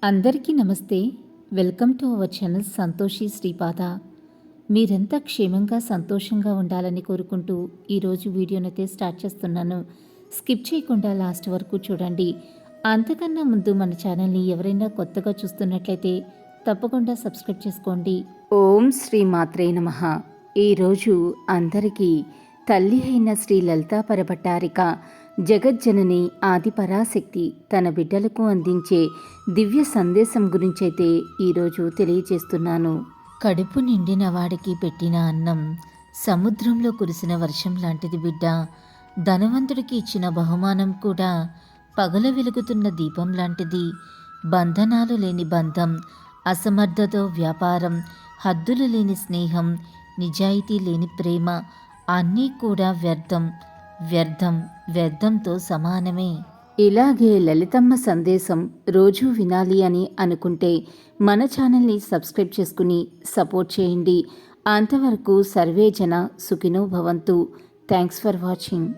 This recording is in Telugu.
అందరికీ నమస్తే. Welcome to our channel Santoshi Sripada. మీరంతా క్షేమంగా సంతోషంగా ఉండాలని కోరుకుంటూ ఈరోజు వీడియోనైతే స్టార్ట్ చేస్తున్నాను. స్కిప్ చేయకుండా లాస్ట్ వరకు చూడండి. అంతకన్నా ముందు మన ఛానల్ని ఎవరైనా కొత్తగా చూస్తున్నట్లయితే తప్పకుండా సబ్స్క్రైబ్ చేసుకోండి. ఓం శ్రీ మాత్రే నమః. ఈరోజు అందరికీ తల్లి అయిన శ్రీ లలితా పరభట్టారిక జగజ్జనని ఆదిపరాశక్తి తన బిడ్డలకు అందించే దివ్య సందేశం గురించైతే ఈరోజు తెలియజేస్తున్నాను. కడుపు నిండిన వాడికి పెట్టిన అన్నం సముద్రంలో కురిసిన వర్షం లాంటిది బిడ్డ. ధనవంతుడికి ఇచ్చిన బహుమానం కూడా పగల వెలుగుతున్న దీపం లాంటిది. బంధనాలు లేని బంధం, అసమర్థతో వ్యాపారం, హద్దులు లేని స్నేహం, నిజాయితీ లేని ప్రేమ అన్నీ కూడా వ్యర్థంతో సమానమే. ఇలాగే లలితమ్మ సందేశం రోజూ వినాలి అని అనుకుంటే మన ఛానల్ని సబ్స్క్రైబ్ చేసుకుని సపోర్ట్ చేయండి. అంతవరకు సర్వే జన సుఖినో భవంతు. Thanks for watching.